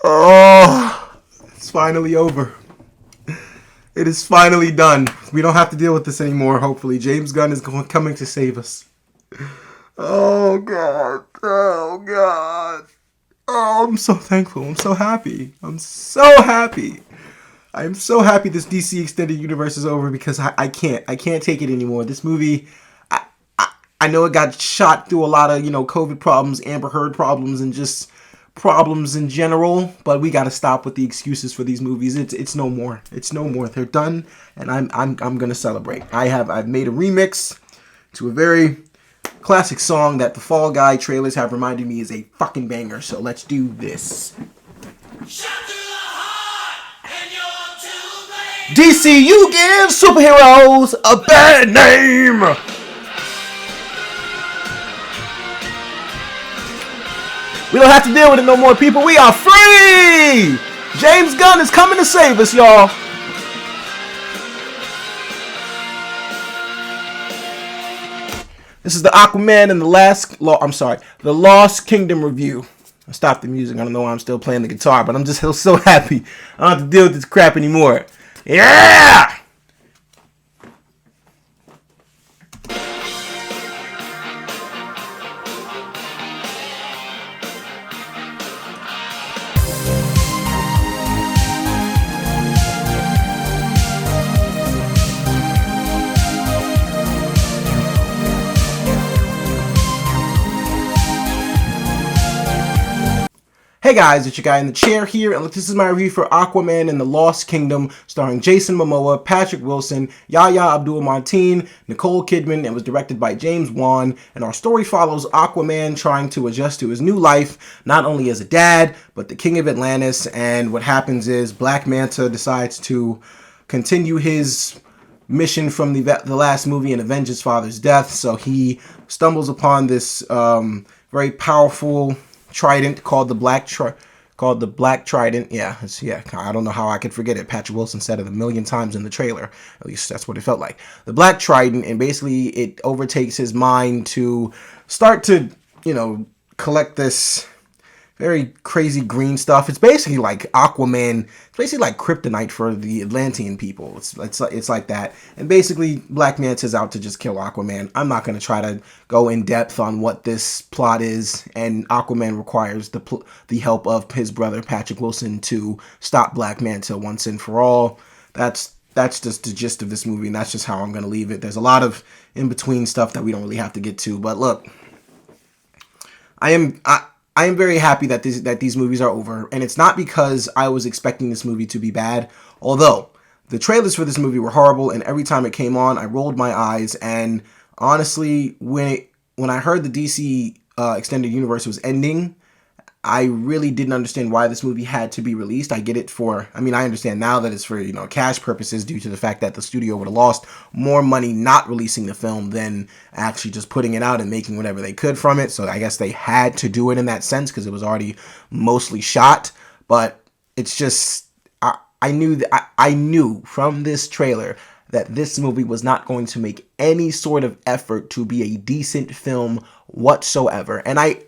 Oh, it's finally over. It is finally done. We don't have to deal with this anymore, hopefully. James Gunn is coming to save us. Oh, God. Oh, God. Oh, I'm so thankful. I'm so happy. I'm so happy. I'm so happy this DC Extended Universe is over because I can't. I can't take it anymore. This movie, I know it got shot through a lot of, COVID problems, Amber Heard problems, and just problems in general, but we got to stop with the excuses for these movies. It's no more. It's no more. They're done, and I'm going to celebrate. I've made a remix to a very classic song that the Fall Guy trailers have reminded me is a fucking banger. So let's do this. DC, you give superheroes a bad name. We don't have to deal with it no more, people. We are free! James Gunn is coming to save us, y'all. This is the Aquaman and the Lost Kingdom review. I stopped the music. I don't know why I'm still playing the guitar, but I'm just so happy. I don't have to deal with this crap anymore. Yeah! Hey guys, it's your guy in the chair here, and this is my review for Aquaman and the Lost Kingdom, starring Jason Momoa, Patrick Wilson, Yahya Abdul-Mateen, Nicole Kidman, and was directed by James Wan. And our story follows Aquaman trying to adjust to his new life, not only as a dad, but the king of Atlantis. And what happens is Black Manta decides to continue his mission from the last movie and avenge his father's death. So he stumbles upon this very powerful trident called the Black Trident. Yeah, I don't know how I could forget it. Patrick Wilson said it a million times in the trailer. At least that's what it felt like. The Black Trident, and basically it overtakes his mind to start to, collect this very crazy green stuff. It's basically like Aquaman. It's basically like kryptonite for the Atlantean people. It's like that. And basically, Black Manta's out to just kill Aquaman. I'm not going to try to go in depth on what this plot is. And Aquaman requires the help of his brother Patrick Wilson to stop Black Manta once and for all. That's just the gist of this movie, and that's just how I'm going to leave it. There's a lot of in between stuff that we don't really have to get to. But look, I am very happy that these movies are over, and it's not because I was expecting this movie to be bad, although the trailers for this movie were horrible, and every time it came on, I rolled my eyes. And honestly, when I heard the DC Extended Universe was ending, I really didn't understand why this movie had to be released. I understand now that it's for, cash purposes due to the fact that the studio would have lost more money not releasing the film than actually just putting it out and making whatever they could from it. So I guess they had to do it in that sense because it was already mostly shot. But it's just, I knew from this trailer that this movie was not going to make any sort of effort to be a decent film whatsoever. And I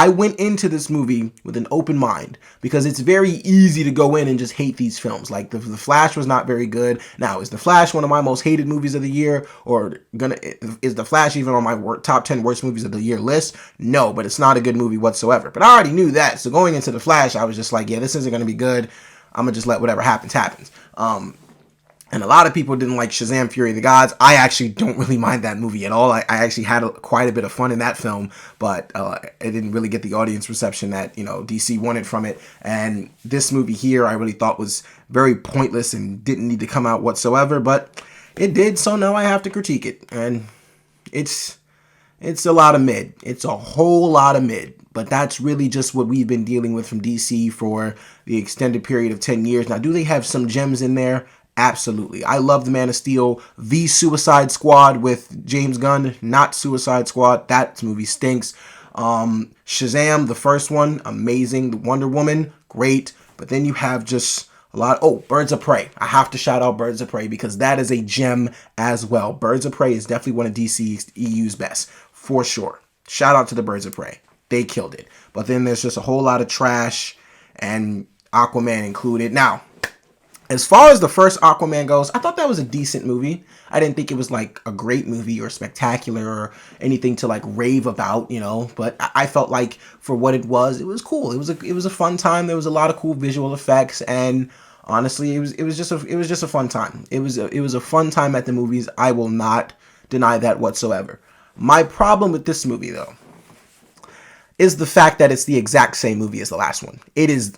went into this movie with an open mind because it's very easy to go in and just hate these films. Like the Flash was not very good. Now, is The Flash one of my most hated movies of the year, or is The Flash even on my top 10 worst movies of the year list? No, but it's not a good movie whatsoever. But I already knew that. So going into The Flash, I was just like, yeah, this isn't going to be good. I'm going to just let whatever happens. And a lot of people didn't like Shazam! Fury of the Gods. I actually don't really mind that movie at all. I actually had quite a bit of fun in that film, but it didn't really get the audience reception that, DC wanted from it. And this movie here, I really thought was very pointless and didn't need to come out whatsoever, but it did, so now I have to critique it. And it's a lot of mid. It's a whole lot of mid. But that's really just what we've been dealing with from DC for the extended period of 10 years. Now, do they have some gems in there? Absolutely. I love the Man of Steel, the Suicide Squad with James Gunn, not Suicide Squad. That movie stinks. Shazam, the first one, amazing. The Wonder Woman, great. But then you have just a lot. Oh, Birds of Prey. I have to shout out Birds of Prey because that is a gem as well. Birds of Prey is definitely one of DC's EU's best, for sure. Shout out to the Birds of Prey. They killed it. But then there's just a whole lot of trash. and Aquaman included. Now, as far as the first Aquaman goes, I thought that was a decent movie. I didn't think it was like a great movie or spectacular or anything to like rave about, but I felt like for what it was cool. It was a fun time. There was a lot of cool visual effects, and honestly, it was just a fun time. It was a fun time at the movies. I will not deny that whatsoever. My problem with this movie though is the fact that it's the exact same movie as the last one. It is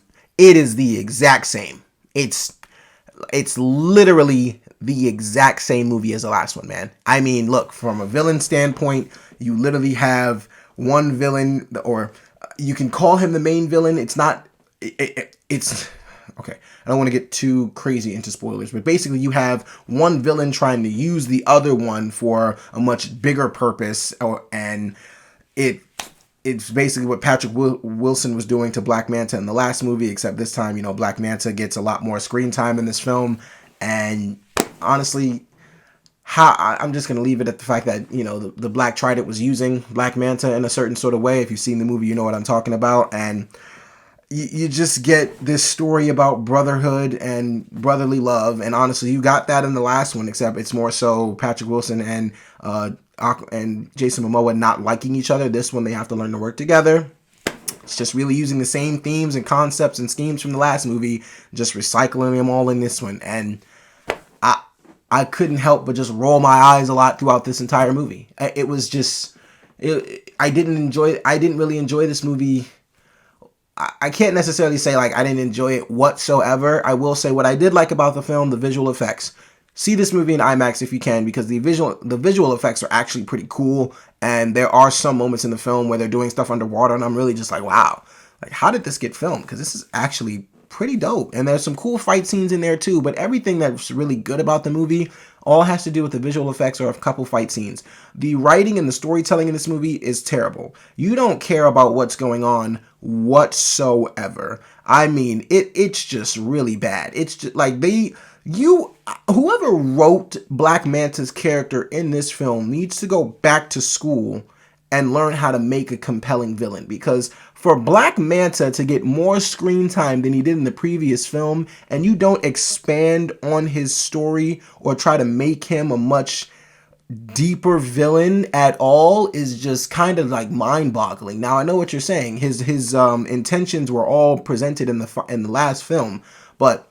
the exact same. It's literally the exact same movie as the last one, man. I mean, look, from a villain standpoint, you literally have one villain, or you can call him the main villain. It's not, it's, okay, I don't want to get too crazy into spoilers, but basically you have one villain trying to use the other one for a much bigger purpose, and it's basically what Patrick Wilson was doing to Black Manta in the last movie, except this time, Black Manta gets a lot more screen time in this film. And honestly, I'm just going to leave it at the fact that, the Black Trident was using Black Manta in a certain sort of way. If you've seen the movie, you know what I'm talking about. And you just get this story about brotherhood and brotherly love. And honestly, you got that in the last one, except it's more so Patrick Wilson and Jason Momoa not liking each other. This one, they have to learn to work together. It's just really using the same themes and concepts and schemes from the last movie, just recycling them all in this one. And I couldn't help but just roll my eyes a lot throughout this entire movie. It was just, I didn't really enjoy this movie. I can't necessarily say like I didn't enjoy it whatsoever. I will say what I did like about the film, the visual effects. See this movie in IMAX if you can, because the visual effects are actually pretty cool, and there are some moments in the film where they're doing stuff underwater, and I'm really just like, wow, like how did this get filmed? Because this is actually pretty dope, and there's some cool fight scenes in there too. But everything that's really good about the movie all has to do with the visual effects or a couple fight scenes. The writing and the storytelling in this movie is terrible. You don't care about what's going on whatsoever. I mean, it's just really bad. It's just like whoever wrote Black Manta's character in this film needs to go back to school and learn how to make a compelling villain, because for Black Manta to get more screen time than he did in the previous film, and you don't expand on his story or try to make him a much deeper villain at all, is just kind of like mind-boggling. Now I know what you're saying. His intentions were all presented in the last film, but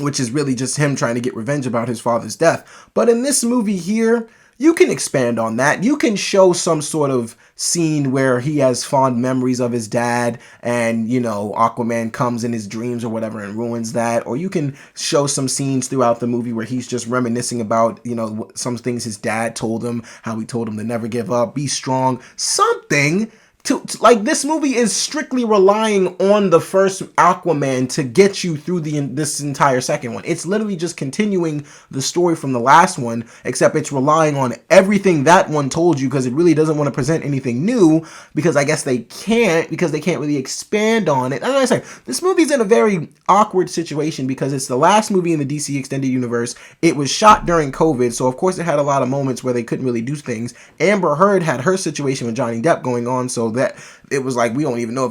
which is really just him trying to get revenge about his father's death. But in this movie here, you can expand on that. You can show some sort of scene where he has fond memories of his dad, and, Aquaman comes in his dreams or whatever and ruins that. Or you can show some scenes throughout the movie where he's just reminiscing about, some things his dad told him, how he told him to never give up, be strong, something. Like, this movie is strictly relying on the first Aquaman to get you through this entire second one. It's literally just continuing the story from the last one, except it's relying on everything that one told you, because it really doesn't want to present anything new, because I guess they can't really expand on it. As I say, this movie's in a very awkward situation because it's the last movie in the DC Extended Universe. It was shot during COVID, so of course it had a lot of moments where they couldn't really do things. Amber Heard had her situation with Johnny Depp going on, so that it was like, we don't even know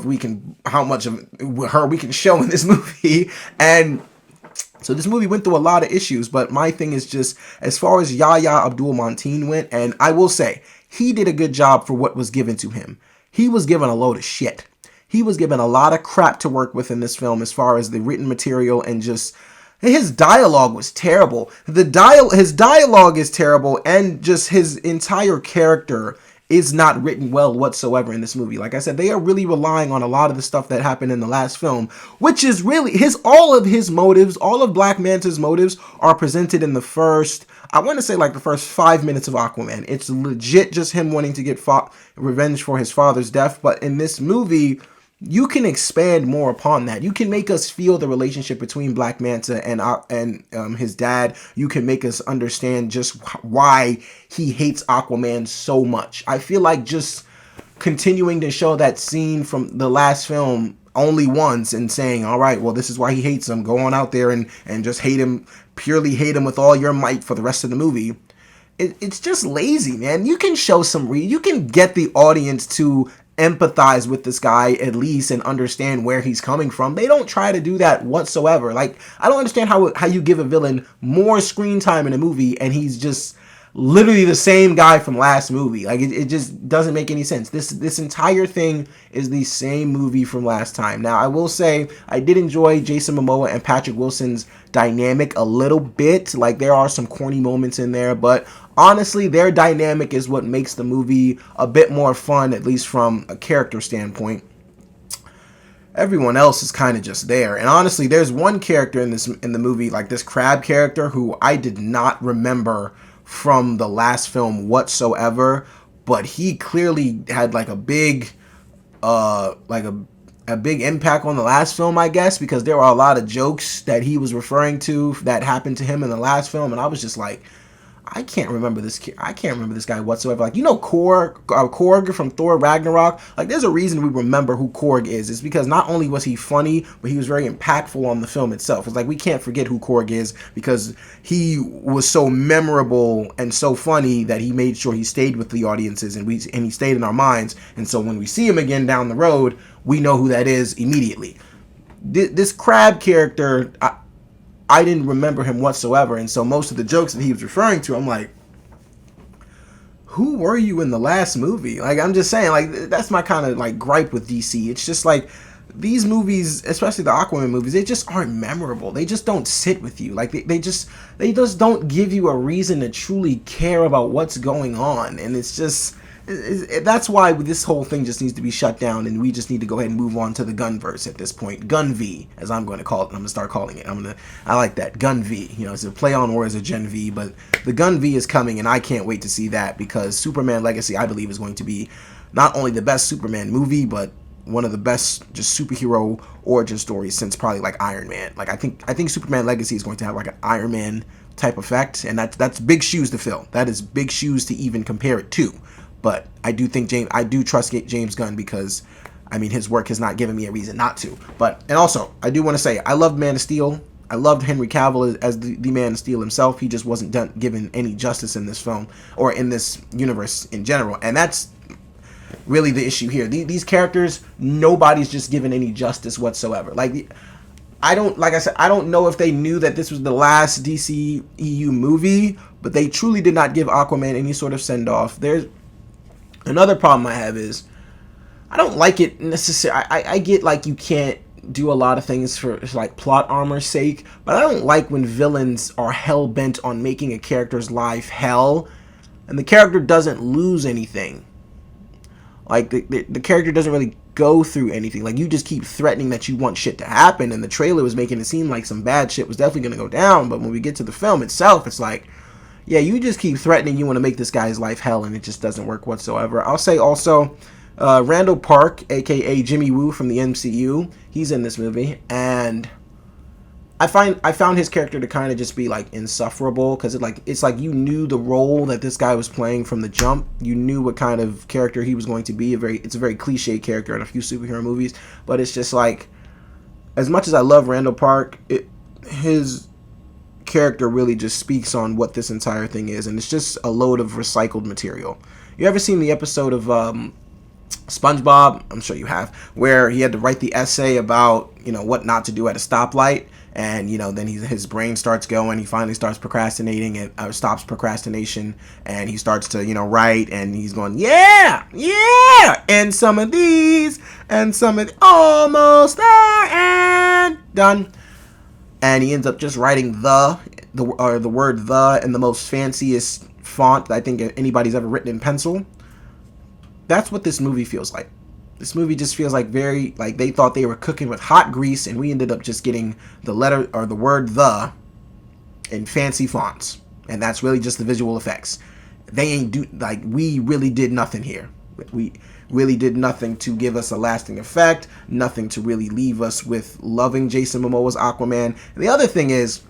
how much of her we can show in this movie. And so this movie went through a lot of issues, but my thing is just, as far as Yahya Abdul-Mateen went, and I will say, he did a good job for what was given to him. He was given a load of shit. He was given a lot of crap to work with in this film, as far as the written material, and just, his dialogue was terrible. His dialogue is terrible, and just his entire character is not written well whatsoever in this movie. Like I said, they are really relying on a lot of the stuff that happened in the last film, which is really all of Black Manta's motives are presented in the first, I want to say like the first 5 minutes of Aquaman. It's legit just him wanting to get revenge for his father's death. But in this movie, you can expand more upon that. You can make us feel the relationship between Black Manta and his dad. You can make us understand just why he hates Aquaman so much. I feel like just continuing to show that scene from the last film only once and saying, all right, well, this is why he hates him. Go on out there and just hate him, purely hate him with all your might for the rest of the movie. It's just lazy, man. You can show you can get the audience to empathize with this guy at least and understand where he's coming from. They don't try to do that whatsoever. Like, I don't understand how you give a villain more screen time in a movie and he's just literally the same guy from last movie. Like, it just doesn't make any sense. This entire thing is the same movie from last time. Now, I will say I did enjoy Jason Momoa and Patrick Wilson's dynamic a little bit. Like, there are some corny moments in there, but honestly, their dynamic is what makes the movie a bit more fun, at least from a character standpoint. Everyone else is kind of just there. And honestly, there's one character in the movie, like this crab character, who I did not remember from the last film whatsoever, but he clearly had like a big a big impact on the last film, I guess, because there were a lot of jokes that he was referring to that happened to him in the last film, and I was just like, I can't remember this guy whatsoever. Like, you know, Korg from Thor Ragnarok. Like, there's a reason we remember who Korg is. It's because not only was he funny, but he was very impactful on the film itself. It's like, we can't forget who Korg is because he was so memorable and so funny that he made sure he stayed with the audiences and he stayed in our minds. And so when we see him again down the road, we know who that is immediately. This crab character, I didn't remember him whatsoever, and so most of the jokes that he was referring to, I'm like, who were you in the last movie? Like, I'm just saying, like, that's my kind of, like, gripe with DC. It's just, like, these movies, especially the Aquaman movies, they just aren't memorable. They just don't sit with you. Like, they just don't give you a reason to truly care about what's going on, and it's just... that's why this whole thing just needs to be shut down, and we just need to go ahead and move on to the Gunverse at this point. Gun V, as I'm going to call it. I'm going to start calling it. I like that. Gun V. You know, it's a play on words of Gen V, but the Gun V is coming, and I can't wait to see that because Superman Legacy, I believe, is going to be not only the best Superman movie, but one of the best just superhero origin stories since probably like Iron Man. Like, I think Superman Legacy is going to have like an Iron Man type effect, and that's big shoes to fill. That is big shoes to even compare it to. But I do trust James Gunn because, I mean, his work has not given me a reason not to. And also, I do want to say, I loved Man of Steel. I loved Henry Cavill as the Man of Steel himself. He just wasn't given any justice in this film or in this universe in general. And that's really the issue here. These characters, nobody's just given any justice whatsoever. Like I don't know if they knew that this was the last DC EU movie, but they truly did not give Aquaman any sort of send-off. There's another problem I have is I don't like it necessarily. I get like you can't do a lot of things for like plot armor's sake, but I don't like when villains are hell bent on making a character's life hell and the character doesn't lose anything. Like the character doesn't really go through anything. Like, you just keep threatening that you want shit to happen, and the trailer was making it seem like some bad shit was definitely going to go down, but when we get to the film itself, it's like, yeah, you just keep threatening you want to make this guy's life hell, and it just doesn't work whatsoever. I'll say also, Randall Park, aka Jimmy Woo from the MCU, he's in this movie, and I found his character to kind of just be like insufferable, because it's like you knew the role that this guy was playing from the jump. You knew what kind of character he was going to be. It's a very cliche character in a few superhero movies, but it's just like, as much as I love Randall Park, his character really just speaks on what this entire thing is, and it's just a load of recycled material. You ever seen the episode of SpongeBob? I'm sure you have, where he had to write the essay about, you know, what not to do at a stoplight, and, you know, then his brain starts going, he finally starts procrastinating and stops procrastination, and he starts to, you know, write, and he's going, yeah, and some of these, and some of almost there, and done. And he ends up just writing the word "the" in the most fanciest font that I think anybody's ever written in pencil. That's what this movie feels like. This movie just feels like very, like they thought they were cooking with hot grease, and we ended up just getting the letter or the word "the" in fancy fonts, and that's really just the visual effects. We really did nothing here. We really did nothing to give us a lasting effect, nothing to really leave us with loving Jason Momoa's Aquaman. And the other thing is,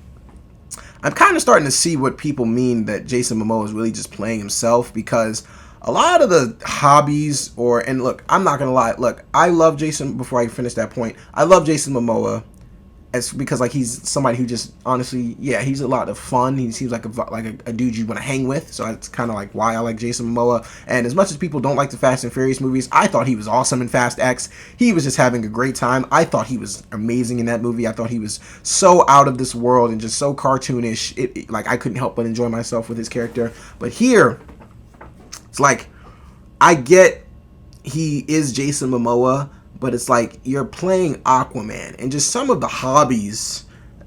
I'm kind of starting to see what people mean that Jason Momoa is really just playing himself, because a lot of the hobbies and look, I'm not going to lie, look, I love Jason, before I finish that point, I love Jason Momoa It's because like he's somebody who just honestly, yeah, he's a lot of fun. He seems like a dude you want to hang with. So that's kind of like why I like Jason Momoa. And as much as people don't like the Fast and Furious movies, I thought he was awesome in Fast X. He was just having a great time. I thought he was amazing in that movie. I thought he was so out of this world and just so cartoonish. Like I couldn't help but enjoy myself with his character. But here, it's like I get he is Jason Momoa, but it's like you're playing Aquaman, and just some of the hobbies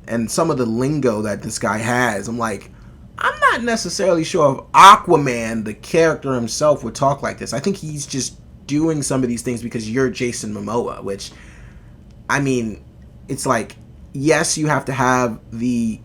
and some of the lingo that this guy has, I'm like, I'm not necessarily sure if Aquaman, the character himself, would talk like this. I think he's just doing some of these things because you're Jason Momoa, which, I mean, it's like, yes, you have to have the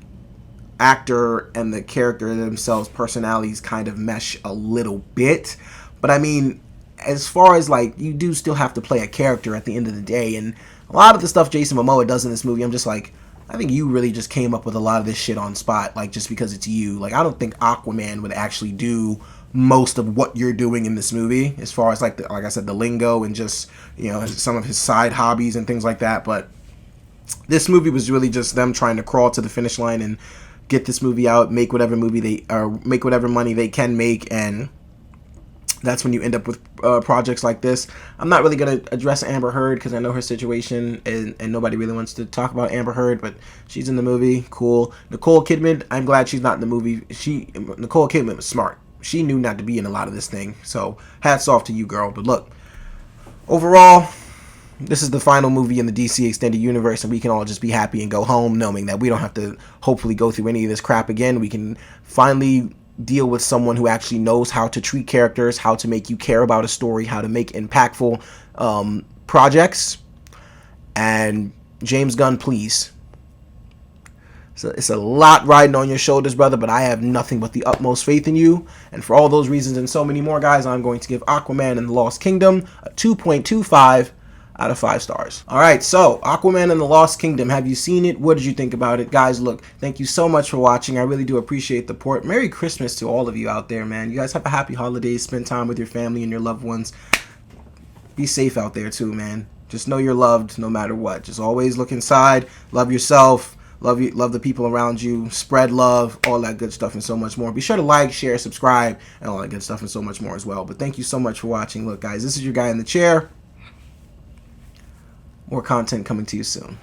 actor and the character themselves personalities kind of mesh a little bit, but I mean, as far as like, you do still have to play a character at the end of the day, and a lot of the stuff Jason Momoa does in this movie, I'm just like, I think you really just came up with a lot of this shit on spot, like just because it's you. Like I don't think Aquaman would actually do most of what you're doing in this movie, as far as like like I said, the lingo and just, you know, some of his side hobbies and things like that. But this movie was really just them trying to crawl to the finish line and get this movie out, make whatever make whatever money they can make, and that's when you end up with projects like this. I'm not really going to address Amber Heard because I know her situation, and nobody really wants to talk about Amber Heard, but she's in the movie. Cool. Nicole Kidman, I'm glad she's not in the movie. Nicole Kidman was smart. She knew not to be in a lot of this thing. So hats off to you, girl. But look, overall, this is the final movie in the DC Extended Universe, and we can all just be happy and go home knowing that we don't have to hopefully go through any of this crap again. We can finally deal with someone who actually knows how to treat characters, how to make you care about a story, how to make impactful projects. And James Gunn, please. So it's a lot riding on your shoulders, brother, but I have nothing but the utmost faith in you. And for all those reasons and so many more, guys, I'm going to give Aquaman and the Lost Kingdom a 2.25 out of 5 stars. All right, so Aquaman and the Lost Kingdom. Have you seen it? What did you think about it? Guys, look, thank you so much for watching. I really do appreciate the support. Merry Christmas to all of you out there, man. You guys have a happy holidays. Spend time with your family and your loved ones. Be safe out there too, man. Just know you're loved no matter what. Just always look inside. Love yourself. Love the people around you. Spread love, all that good stuff and so much more. Be sure to like, share, subscribe, and all that good stuff and so much more as well. But thank you so much for watching. Look, guys, this is your guy in the chair. More content coming to you soon.